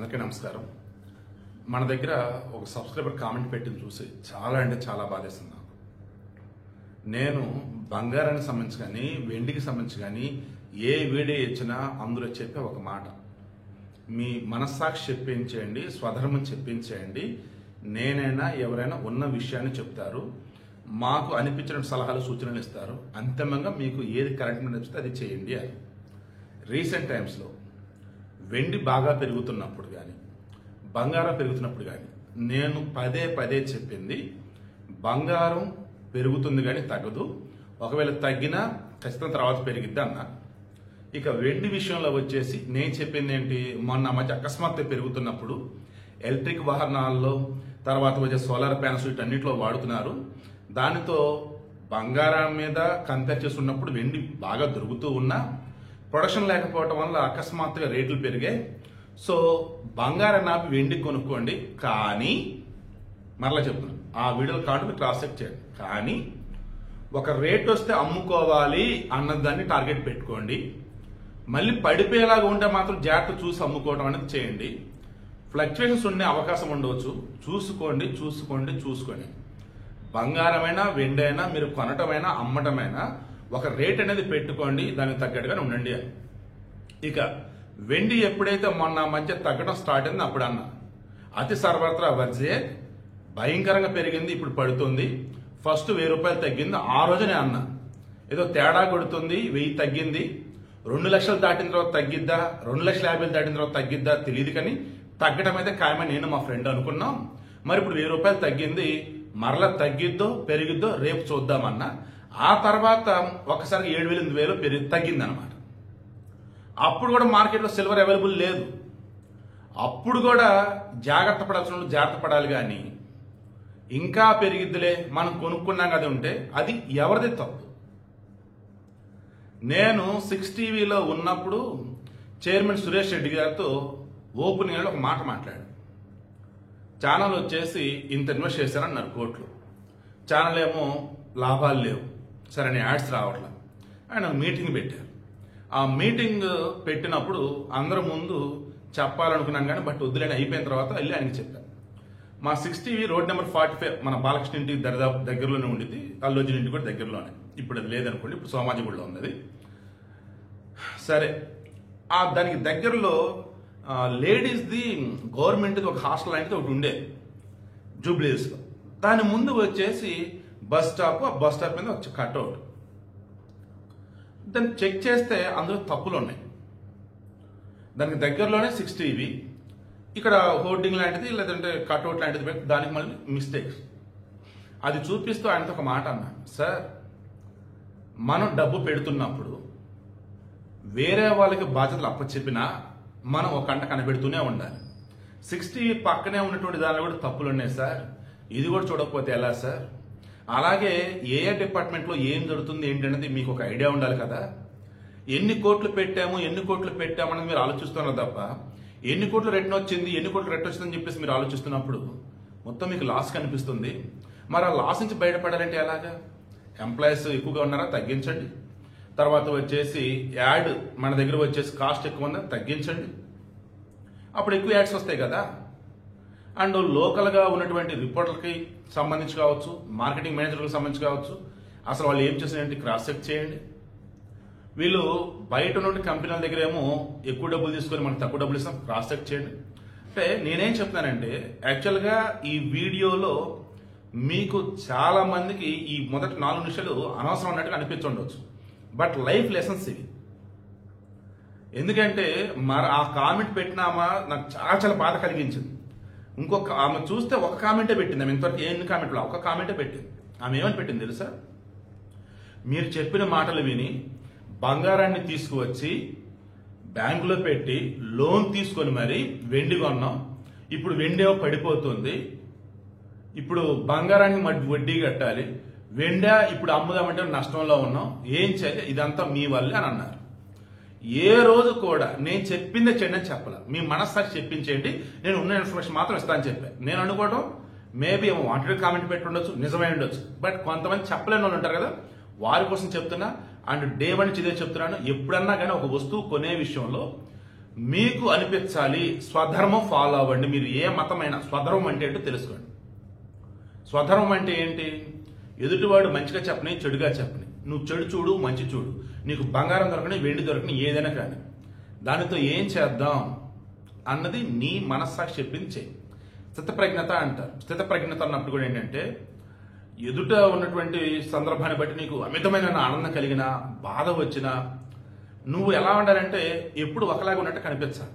అందరికీ నమస్కారం. మన దగ్గర ఒక సబ్స్క్రైబర్ కామెంట్ పెట్టింది చూసి చాలా అంటే చాలా బాధేస్తుంది నాకు. నేను బంగారానికి సంబంధించి కానీ వెండికి సంబంధించి కానీ ఏ వీడియో ఇచ్చినా అందులో చెప్పే ఒక మాట, మీ మనస్సాక్షి చెప్పించేయండి, స్వధర్మం చెప్పించేయండి. నేనైనా ఎవరైనా ఉన్న విషయాన్ని చెప్తారు, మాకు అనిపించిన సలహాలు సూచనలు ఇస్తారు. అంతిమంగా మీకు ఏది కరెక్ట్ అనిపిస్తే అది చేయండి అని. రీసెంట్ టైమ్స్లో వెండి బాగా పెరుగుతున్నప్పుడు కానీ బంగారం పెరుగుతున్నప్పుడు కానీ నేను పదే పదే చెప్పింది, బంగారం పెరుగుతుంది కానీ తగ్గదు, ఒకవేళ తగ్గినా ఖచ్చితంగా తర్వాత పెరిగిద్ది అన్నా. ఇక వెండి విషయంలో వచ్చేసి నేను చెప్పింది ఏంటి, మొన్న మధ్య అకస్మాత్తు పెరుగుతున్నప్పుడు ఎలక్ట్రిక్ వాహనాల్లో తర్వాత వచ్చే సోలార్ ప్యానల్స్ వీటన్నిటిలో వాడుతున్నారు. దానితో బంగారం మీద కంపేర్ చేస్తున్నప్పుడు వెండి బాగా దొరుకుతూ ఉన్నా ప్రొడక్షన్ లేకపోవడం వల్ల అకస్మాత్తుగా రేట్లు పెరిగాయి. సో బంగారం నాపి వెండి కొనుక్కోండి, కానీ మరలా చెప్తున్నాను, ఆ వీడియోలు కాదు మీరు క్రాస్ చెక్ చేయండి, కానీ ఒక రేట్ వస్తే అమ్ముకోవాలి అన్నదాన్ని టార్గెట్ పెట్టుకోండి. మళ్ళీ పడిపోయేలాగా ఉంటే మాత్రం జాగ్రత్త చూసి అమ్ముకోవడం అనేది చేయండి. ఫ్లక్చువేషన్స్ ఉండే అవకాశం ఉండవచ్చు, చూసుకోండి. బంగారమైనా వెండి అయినా మీరు కొనటమైనా అమ్మటమైనా ఒక రేట్ అనేది పెట్టుకోండి, దానికి తగ్గట్టుగా ఉండండి. ఇక వెండి ఎప్పుడైతే మొన్న మధ్య తగ్గడం స్టార్ట్ అయింది అప్పుడు అన్న అతి సర్వత్రా వర్జే భయంకరంగా పెరిగింది, ఇప్పుడు పడుతుంది. ఫస్ట్ 1000 రూపాయలు తగ్గింది, ఆ రోజునే అన్న ఏదో తేడా కొడుతుంది, 1000 తగ్గింది. 2 లక్షలు దాటిన తర్వాత తగ్గిద్దా, 2,50,000 దాటిన తర్వాత తగ్గిద్దా తెలియదు, కానీ తగ్గడం అయితే ఖాయమని నేను మా ఫ్రెండ్ అనుకున్నాం. మరి ఇప్పుడు 1000 రూపాయలు తగ్గింది, మరలా తగ్గిద్దో పెరిగిద్దో రేపు చూద్దామన్నా. ఆ తర్వాత ఒకసారి 7,000-8,000 తగ్గింది అనమాట. అప్పుడు కూడా మార్కెట్లో సిల్వర్ అవైలబుల్ లేదు. అప్పుడు కూడా జాగ్రత్త పడాల్సిన జాగ్రత్త పడాలి, కానీ ఇంకా పెరిగిద్దిలే మనం కొనుక్కున్నాం కదా ఉంటే అది ఎవరిది తప్పు. నేను 6 టీవీలో ఉన్నప్పుడు చైర్మన్ సురేష్ రెడ్డి గారితో ఓపెనింగ్ ఒక మాట మాట్లాడాను. ఛానల్ వచ్చేసి ఇంత ఇన్వెస్ట్ చేశారన్నారు కోట్లు, ఛానల్ ఏమో లాభాలు లేవు, సరే యాడ్స్ రావట్లేదు. ఆయన మీటింగ్ పెట్టారు. ఆ మీటింగ్ పెట్టినప్పుడు అందరి ముందు చెప్పాలనుకున్నాను కానీ బట్ వద్దులేని అయిపోయిన తర్వాత వెళ్ళి ఆయనకి చెప్పాను. మా 6 టీవీ రోడ్ నెంబర్ 45 మన బాలకృష్ణ ఇంటికి దగ్గరలోనే ఉండింది, అల్లు అర్జున్ ఇంటికి కూడా దగ్గరలోనే. ఇప్పుడు అది లేదనుకోండి, ఇప్పుడు సోమాజిగూడలో ఉన్నది. సరే, ఆ దానికి దగ్గరలో లేడీస్ది గవర్నమెంట్ది ఒక హాస్టల్ లాంటిది ఒకటి ఉండే జూబ్లీస్లో. దాని ముందు వచ్చేసి బస్ స్టాప్, ఆ బస్ స్టాప్ మీద ఒక కట్అవుట్. దాన్ని చెక్ చేస్తే అందులో తప్పులు ఉన్నాయి. దానికి దగ్గరలోనే 6 టీవీ, ఇక్కడ హోర్డింగ్ లాంటిది లేదంటే కట్అవుట్ లాంటిది పెట్టి దానికి మళ్ళీ మిస్టేక్స్. అది చూపిస్తూ ఆయనతో ఒక మాట అన్నా, సార్ మనం డబ్బు పెడుతున్నప్పుడు వేరే వాళ్ళకి బాధ్యతలు అప్పచెప్పినా మనం ఒక కంట కనిపెడుతూనే ఉండాలి. 6 టీవీ పక్కనే ఉన్నటువంటి దానిలో కూడా తప్పులు ఉన్నాయి సార్, ఇది కూడా చూడకపోతే ఎలా సార్? అలాగే ఏ డిపార్ట్మెంట్లో ఏం జరుగుతుంది ఏంటనేది మీకు ఒక ఐడియా ఉండాలి కదా. ఎన్ని కోట్లు పెట్టామని మీరు ఆలోచిస్తున్నారు తప్ప ఎన్ని కోట్లు రిటర్న్ వచ్చిందని చెప్పేసి మీరు ఆలోచిస్తున్నప్పుడు మొత్తం మీకు లాస్ కనిపిస్తుంది. మరి ఆ లాస్ నుంచి బయటపడాలంటే ఎలాగా? ఎంప్లాయీస్ ఎక్కువగా ఉన్నారా, తగ్గించండి. తర్వాత వచ్చేసి యాడ్ మన దగ్గర వచ్చేసి కాస్ట్ ఎక్కువ ఉందా, తగ్గించండి. అప్పుడు ఎక్కువ యాడ్స్ వస్తాయి కదా. అండ్ లోకల్గా ఉన్నటువంటి రిపోర్టర్కి సంబంధించి కావచ్చు, మార్కెటింగ్ మేనేజర్లకు సంబంధించి కావచ్చు, అసలు వాళ్ళు ఏం చేసినట్టు క్రాస్ చెక్ చేయండి. వీళ్ళు బయట నుండి కంపెనీల దగ్గర ఏమో ఎక్కువ డబ్బులు తీసుకొని మనకు తక్కువ డబ్బులు ఇస్తాం, క్రాస్ చెక్ చేయండి. అంటే నేనేం చెప్తానంటే, యాక్చువల్గా ఈ వీడియోలో మీకు చాలా మందికి ఈ మొదటి 4 నిమిషాలు అనవసరం అన్నట్టుగా అనిపించుండవచ్చు, బట్ లైఫ్ లెసన్స్ ఇవి. ఎందుకంటే మరి ఆ కామెంట్ పెట్టినామా నాకు చాలా బాధ కలిగించింది. ఇంకొక ఆమె చూస్తే ఒక కామెంటే పెట్టింది, ఆమె ఇంతవరకు ఎన్ని కామెంట్లు ఒక కామెంటే పెట్టింది. ఆమె ఏమని పెట్టింది తెలుసా? మీరు చెప్పిన మాటలు విని బంగారాన్ని తీసుకువచ్చి బ్యాంకులో పెట్టి లోన్ తీసుకొని మరి వెండి కొన్నాం, ఇప్పుడు వెండేమో పడిపోతుంది, ఇప్పుడు బంగారానికి వడ్డీ కట్టాలి, వెండా ఇప్పుడు అమ్ముదామంటే నష్టంలో ఉన్నాం, ఏం చేయాలి, ఇదంతా మీ వల్లే అని అన్నారు. ఏ రోజు కూడా నేను చెప్పిందే చేయండి అని చెప్పాల, మీ మనస్సాక్షి చెప్పించేయండి, నేను ఉన్న ఇన్ఫర్మేషన్ మాత్రం ఇస్తానని చెప్పాను. నేను అనుకోవడం మేబీ ఏమో వాంటెడ్ కామెంట్ పెట్టి ఉండొచ్చు, నిజమై ఉండొచ్చు, బట్ కొంతమంది చెప్పలేని వాళ్ళు ఉంటారు కదా, వారి కోసం చెప్తున్నా. అండ్ డే 1 నుంచి ఇదే చెప్తున్నాను, ఎప్పుడన్నా కానీ ఒక వస్తువు కొనే విషయంలో మీకు అనిపించాలి, స్వధర్మం ఫాలో అవ్వండి. మీరు ఏ మతమైనా స్వధర్మం అంటే ఏంటో తెలుసుకోండి. స్వధర్మం అంటే ఏంటి? ఎదుటివాడు మంచిగా చెప్పని, చెడుగా చెప్పని, నువ్వు చెడు చూడు, మంచి చూడు, నీకు బంగారం దొరకని, వెండి దొరకని, ఏదైనా కానీ దానితో ఏం చేద్దాం అన్నది నీ మనస్సాక్షి చెప్పింది చేయి. స్థితప్రజ్ఞత అంటారు. స్థితప్రజ్ఞత అన్నప్పుడు కూడా ఏంటంటే ఎదుట ఉన్నటువంటి సందర్భాన్ని బట్టి నీకు అమితమైన ఆనందం కలిగినా, బాధ వచ్చినా నువ్వు ఎలా ఉండాలంటే ఎప్పుడు ఒకలాగా ఉన్నట్టు కనిపించాలి.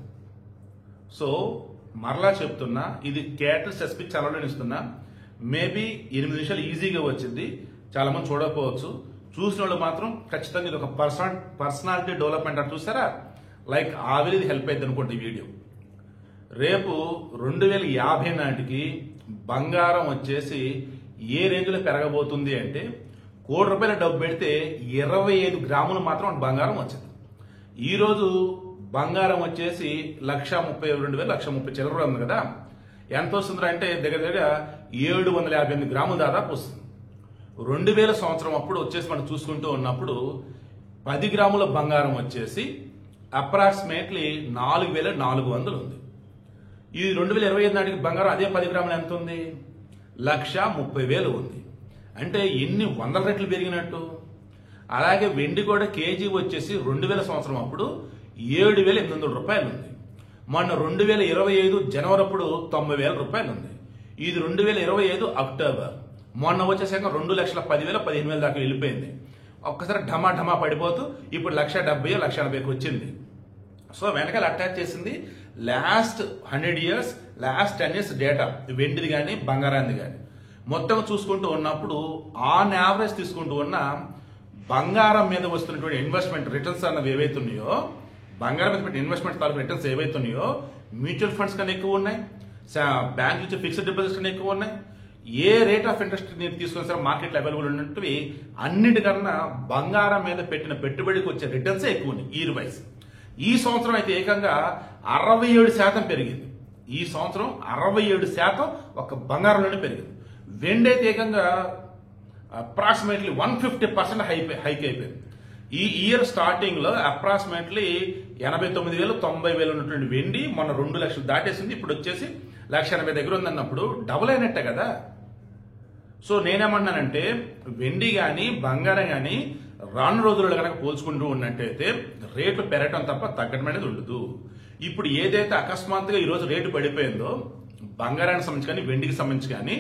సో మరలా చెప్తున్నా, ఇది కేటల్స్ ఎస్పీ ఛానల్లో ఇస్తున్నా. మేబీ 8 నిమిషాలు ఈజీగా వచ్చింది, చాలా మంది చూడకపోవచ్చు. చూసిన వాళ్ళు మాత్రం ఖచ్చితంగా ఇది ఒక పర్సనాలిటీ డెవలప్మెంట్ అని చూసారా, లైక్ ఆవిరి ఇది హెల్ప్ అయింది అనుకోండి. ఈ వీడియో రేపు 2050 నాటికి బంగారం వచ్చేసి ఏ రేంజ్లో పెరగబోతుంది అంటే, ₹1,00,00,000 డబ్బు పెడితే 25 గ్రాములు మాత్రం బంగారం వచ్చింది. ఈరోజు బంగారం వచ్చేసి 1,32,000, 1,30,000 చిల్లర ఉంది కదా. ఎంత వస్తుంది అంటే దగ్గర దగ్గర 758 గ్రాములు దాదాపు వస్తుంది. 2000 సంవత్సరం అప్పుడు వచ్చేసి మనం చూసుకుంటూ ఉన్నప్పుడు 10 గ్రాముల బంగారం వచ్చేసి అప్రాక్సిమేట్లీ 4,400 ఉంది. ఈ 2025 నాటికి బంగారం అదే 10 గ్రాములు ఎంత ఉంది? 1,30,000 ఉంది. అంటే ఎన్ని వందల రెట్లు పెరిగినట్టు. అలాగే వెండి కూడా కేజీ వచ్చేసి 2000 సంవత్సరం అప్పుడు 7,800 రూపాయలు ఉంది. మొన్న 2025 జనవరి అప్పుడు 90,000 రూపాయలు ఉంది. ఇది 2025 అక్టోబర్. మొన్న వచ్చేసాక 2,10,000, 15,000 దాకా వెళ్ళిపోయింది. ఒక్కసారి ఢమా ఢమా పడిపోతూ ఇప్పుడు 1,70,000, 1,80,000కి వచ్చింది. సో వెనకాల అటాచ్ చేసింది last 100 years, last 10 years data, వెండిది కానీ బంగారాన్ని కానీ మొత్తం చూసుకుంటూ ఉన్నప్పుడు ఆన్ యావరేజ్ తీసుకుంటూ ఉన్న బంగారం మీద వస్తున్నటువంటి ఇన్వెస్ట్మెంట్ రిటర్న్స్ అన్నవి ఏవైతున్నాయో, బంగారం మీద పెట్టిన ఇన్వెస్ట్మెంట్ తాలూకు రిటర్న్స్ ఏవైతున్నాయో మ్యూచువల్ ఫండ్స్ కన్నా ఎక్కువ ఉన్నాయి, బ్యాంక్ నుంచి ఫిక్స్డ్ డిపాజిట్స్ కన్నా ఎక్కువ ఉన్నాయి. ఏ రేట్ ఆఫ్ ఇంట్రెస్ట్ మీరు తీసుకున్న సరే మార్కెట్లో అవైలబుల్ ఉన్నట్టువి అన్నిటికన్నా బంగారం మీద పెట్టిన పెట్టుబడికి వచ్చే రిటర్న్సే ఎక్కువ ఉన్నాయి ఇయర్ వైజ్. ఈ సంవత్సరం అయితే ఏకంగా 67% పెరిగింది. ఈ సంవత్సరం 67% ఒక బంగారంలోనే పెరిగింది. వెండి అయితే ఏకంగా అప్రాక్సిమేట్లీ 150% హైక్ అయిపోయింది. ఈ ఇయర్ స్టార్టింగ్ లో అప్రాక్సిమేట్లీ 89,000, 90,000 ఉన్నటువంటి వెండి మొన్న 2 లక్షలు దాటేసింది. ఇప్పుడు వచ్చేసి 1,80,000 దగ్గర ఉందన్నప్పుడు డబుల్ అయినట్టే కదా. సో నేనేమన్నానంటే వెండి కానీ బంగారం కానీ రాను రోజుల్లో కనుక పోల్చుకుంటూ ఉన్నట్టయితే రేట్లు పెరగటం తప్ప తగ్గడం అనేది ఉండదు. ఇప్పుడు ఏదైతే అకస్మాత్తుగా ఈరోజు రేటు పడిపోయిందో బంగారానికి సంబంధించి కానీ వెండికి సంబంధించి కానీ,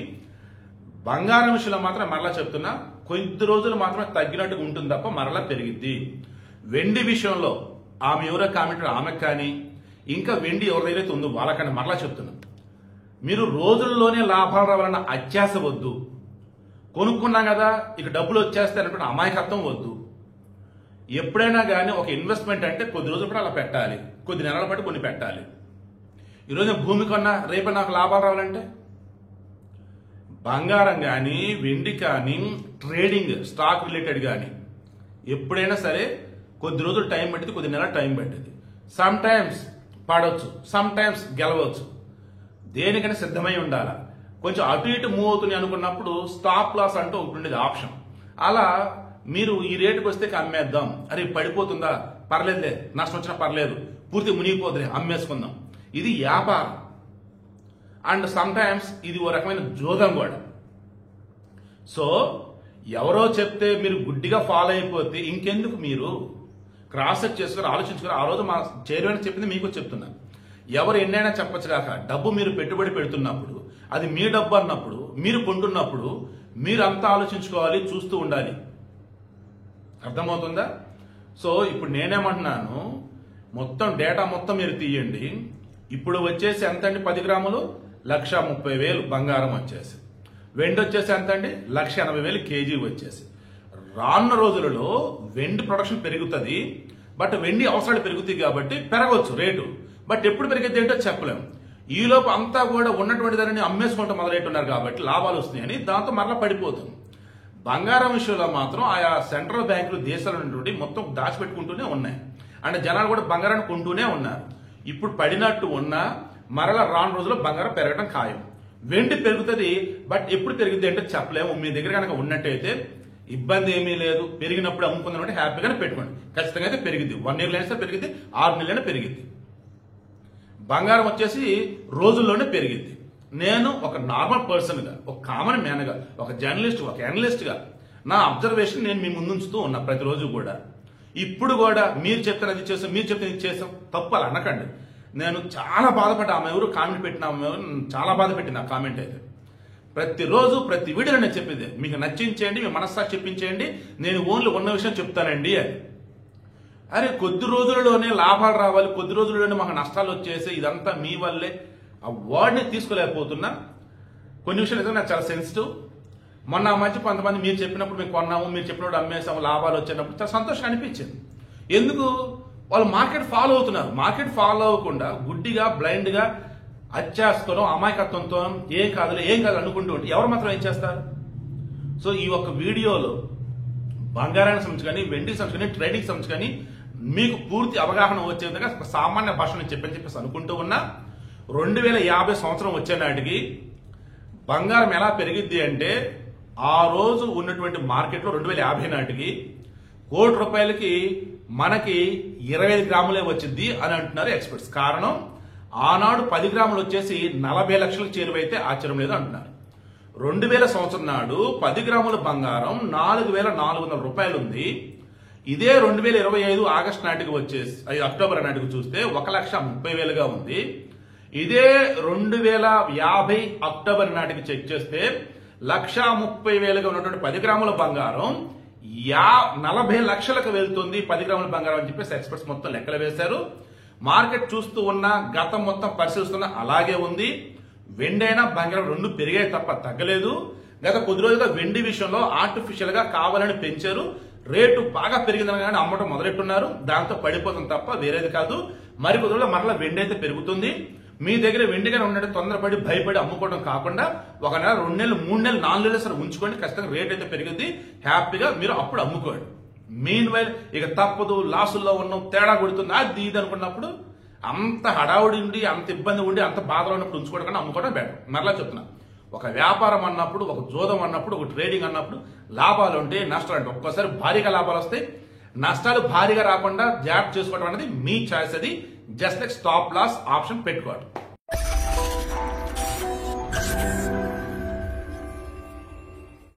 బంగారం విషయంలో మాత్రం మరలా చెప్తున్నా కొద్ది రోజులు మాత్రమే తగ్గినట్టుగా ఉంటుంది తప్ప మరలా పెరిగిద్ది. వెండి విషయంలో ఆమె ఎవరో కామెంట్ ఆమెకు కానీ ఇంకా వెండి ఎవరైతే ఉందో వాళ్ళకన్నా మరలా చెప్తున్నా, మీరు రోజుల్లోనే లాభాలు రావాలన్న అత్యాశ వద్దు. కొనుక్కున్నాం కదా ఇక డబ్బులు వచ్చేస్తాయి అనుకున్న అమాయకత్వం వద్దు. ఎప్పుడైనా కానీ ఒక ఇన్వెస్ట్మెంట్ అంటే కొద్ది రోజులు కూడా అలా పెట్టాలి, కొద్ది నెలల పాటు కొన్ని పెట్టాలి. ఈరోజు భూమి కొన్నా రేపు నాకు లాభాలు రావాలంటే బంగారం కానీ వెండి కానీ ట్రేడింగ్ స్టాక్ రిలేటెడ్ కానీ ఎప్పుడైనా సరే కొద్ది రోజులు టైం పట్టింది, కొద్ది నెలల టైం పట్టింది. సమ్ టైమ్స్ పడవచ్చు, సమ్ టైమ్స్ గెలవచ్చు. దేనికైనా సిద్ధమై ఉండాలి. కొంచెం అటు ఇటు మూవ్ అవుతుంది అనుకున్నప్పుడు స్టాప్ లాస్ అంటూ ఒకటి ఉండేది ఆప్షన్. అలా మీరు ఈ రేటుకి వస్తే అమ్మేద్దాం, అరే పడిపోతుందా పర్లేదులే, నష్టం వచ్చినా పర్లేదు, పూర్తి మునిగిపోతుంది అమ్మేసుకుందాం. ఇది వ్యాపారం. అండ్ సమ్ టైమ్స్ ఇది ఓ రకమైన జోదం కూడా. సో ఎవరో చెప్తే మీరు గుడ్డిగా ఫాలో అయిపోతే ఇంకెందుకు మీరు క్రాస్ చెక్ చేసుకుని ఆలోచించుకుని, ఆ రోజు మా చైర్మన్ చెప్పింది మీకు చెప్తున్నా, ఎవరు ఎన్నైనా చెప్పచ్చు కాక డబ్బు మీరు పెట్టుబడి పెడుతున్నప్పుడు అది మీ డబ్బు అన్నప్పుడు, మీరు కొంటున్నప్పుడు మీరు అంతా ఆలోచించుకోవాలి, చూస్తూ ఉండాలి. అర్థమవుతుందా? సో ఇప్పుడు నేనేమంటున్నాను, మొత్తం డేటా మొత్తం మీరు తీయండి. ఇప్పుడు వచ్చేసి ఎంత అండి? 10 గ్రాములు 1,30,000 బంగారం వచ్చేసి, వెండి వచ్చేసి ఎంత అండి? 1,80,000 కేజీ వచ్చేసి. రానున్న రోజులలో వెండి ప్రొడక్షన్ పెరుగుతుంది, బట్ వెండి అవసరాలు పెరుగుతాయి కాబట్టి పెరగవచ్చు రేటు. బట్ ఎప్పుడు పెరిగేది ఏంటో చెప్పలేము. ఈలోపు అంతా కూడా ఉన్నటువంటి దానిని అమ్మేసుకుంటూ మొదలెట్టున్నారు కాబట్టి లాభాలు వస్తున్నాయని దాంతో మరలా పడిపోతుంది. బంగారం విషయంలో మాత్రం ఆయా సెంట్రల్ బ్యాంకులు దేశాల నుండి మొత్తం దాచిపెట్టుకుంటూనే ఉన్నాయి. అంటే జనాలు కూడా బంగారాన్ని కొంటూనే ఉన్నారు. ఇప్పుడు పడినట్టు ఉన్నా మరలా రాను రోజుల్లో బంగారం పెరగడం ఖాయం. వెండి పెరుగుతుంది, బట్ ఎప్పుడు పెరుగుతుంది అంటే చెప్పలేము. మీ దగ్గర కనుక ఉన్నట్టయితే ఇబ్బంది ఏమీ లేదు, పెరిగినప్పుడు అమ్ముకుందామంటే హ్యాపీగానే పెట్టుకోండి. ఖచ్చితంగా అయితే పెరిగింది. 1 ఇయర్ అయినా పెరిగింది, 6 నెలలైనా పెరిగింది. బంగారం వచ్చేసి రోజుల్లోనే పెరిగింది. నేను ఒక నార్మల్ పర్సన్గా, ఒక కామన్ మ్యాన్గా, ఒక జర్నలిస్ట్, ఒక అనలిస్ట్గా నా అబ్జర్వేషన్ నేను మీ ముందుంచుతూ ఉన్నా ప్రతిరోజు కూడా. ఇప్పుడు కూడా మీరు చెప్తారు అది చేసాం, మీరు చెప్తే ఇది చేసాం, తప్పు అలా అనకండి. నేను చాలా బాధపడ్డా. ఆమె ఎవరు కామెంట్ పెట్టిన ఆమె ఎవరు చాలా బాధ పెట్టింది ఆ కామెంట్ అయితే. ప్రతిరోజు ప్రతి వీడియోలో నేను చెప్పేది మీకు నచ్చించేయండి, మీ మనస్సాక్షి చెప్పించేయండి, నేను ఓన్లీ ఉన్న విషయం చెప్తానండి అని. అరే కొద్ది రోజులలోనే లాభాలు రావాలి, కొద్ది రోజుల్లోనే మాకు నష్టాలు వచ్చేసి ఇదంతా మీ వల్లే. ఆ వర్డ్ని తీసుకోలేకపోతున్నా. కొన్ని విషయాలు అయితే నాకు చాలా సెన్సిటివ్. మొన్న ఆ మధ్య కొంతమంది మీరు చెప్పినప్పుడు మేము కొన్నాము, మీరు చెప్పినప్పుడు అమ్మేసాము, లాభాలు వచ్చినప్పుడు చాలా సంతోషం అనిపించింది. ఎందుకు? వాళ్ళు మార్కెట్ ఫాలో అవుతున్నారు. మార్కెట్ ఫాలో అవ్వకుండా గుడ్డిగా బ్లైండ్గా అత్యాశతో అమాయకత్వంతో ఏం కాదు అనుకుంటూ ఉంటే ఎవరు మాత్రం ఏం చేస్తారు? సో ఈ ఒక్క వీడియోలో బంగారానికి సంబంధించి కానీ, వెండికి సంబంధించి కానీ, ట్రేడింగ్ సంబంధించి కానీ మీకు పూర్తి అవగాహన వచ్చే విధంగా ఒక సామాన్య భాషను చెప్పేసి అనుకుంటూ ఉన్నా. 2050 సంవత్సరం వచ్చే నాటికి బంగారం ఎలా పెరిగిద్ది అంటే, ఆ రోజు ఉన్నటువంటి మార్కెట్లో 2050 నాటికి ₹1,00,00,000కి మనకి 25 గ్రాములే వచ్చింది అని అంటున్నారు ఎక్స్పర్ట్స్. కారణం ఆనాడు 10 గ్రాములు వచ్చేసి 40 లక్షలకు చేరువైతే ఆశ్చర్యం లేదు అంటున్నారు. 2000 సంవత్సరం నాడు 10 గ్రాముల బంగారం 4,400 రూపాయలు ఉంది. ఇదే 2025 ఆగస్టు నాటికి వచ్చేసి అక్టోబర్ నాటికి చూస్తే 1,30,000గా ఉంది. ఇదే 2050 అక్టోబర్ నాటికి చెక్ చేస్తే 1,30,000గా ఉన్నటువంటి 10 గ్రాముల బంగారం 40 లక్షలకు వెళ్తుంది 10 గ్రాముల బంగారం అని చెప్పేసి ఎక్స్పర్ట్స్ మొత్తం లెక్కలు వేశారు. మార్కెట్ చూస్తూ ఉన్న గతం మొత్తం పరిశీలిస్తున్న అలాగే ఉంది. వెండి అయినా బంగారం రెండు పెరిగాయి తప్ప తగ్గలేదు. గత కొద్ది రోజులుగా వెండి విషయంలో ఆర్టిఫిషియల్ గా కావాలని పెంచారు. రేటు బాగా పెరిగిందని కానీ అమ్మటం మొదలెట్టున్నారు. దాంతో పడిపోతుంది తప్ప వేరేది కాదు. మరి కొద్ది రోజుల్లో మరలా వెండి అయితే పెరుగుతుంది. మీ దగ్గర వెండిగానే ఉన్నట్టు తొందరపడి భయపడి అమ్ముకోవడం కాకుండా 1 నెల, 2 నెలలు, 3 నెలలు, 4 నెలలు సరే ఉంచుకోండి. ఖచ్చితంగా రేట్ అయితే పెరిగింది. హ్యాపీగా మీరు అప్పుడు అమ్ముకోండి. మీన్ వైల్ ఇక తప్పదు, లాసుల్లో ఉన్నాం, తేడా కొడుతుంది, అది ఇది అనుకున్నప్పుడు అంత హడావుడి ఉండి, అంత ఇబ్బంది ఉండి, అంత బాధలో ఉన్నప్పుడు ఉంచుకోవడం కన్నా అమ్ముకోవడం బెటర్. మరలా చెప్తున్నా, ఒక వ్యాపారం అన్నప్పుడు, ఒక జోదం అన్నప్పుడు, ఒక ట్రేడింగ్ అన్నప్పుడు లాభాలు ఉంటే నష్టాలు అంటే ఒక్కోసారి భారీగా లాభాలు వస్తాయి. నష్టాలు భారీగా రాకుండా జాగ్రత్త చేసుకోవడం అనేది మీ చాయిస్. అది just like stop loss option పెట్టుకోవడం.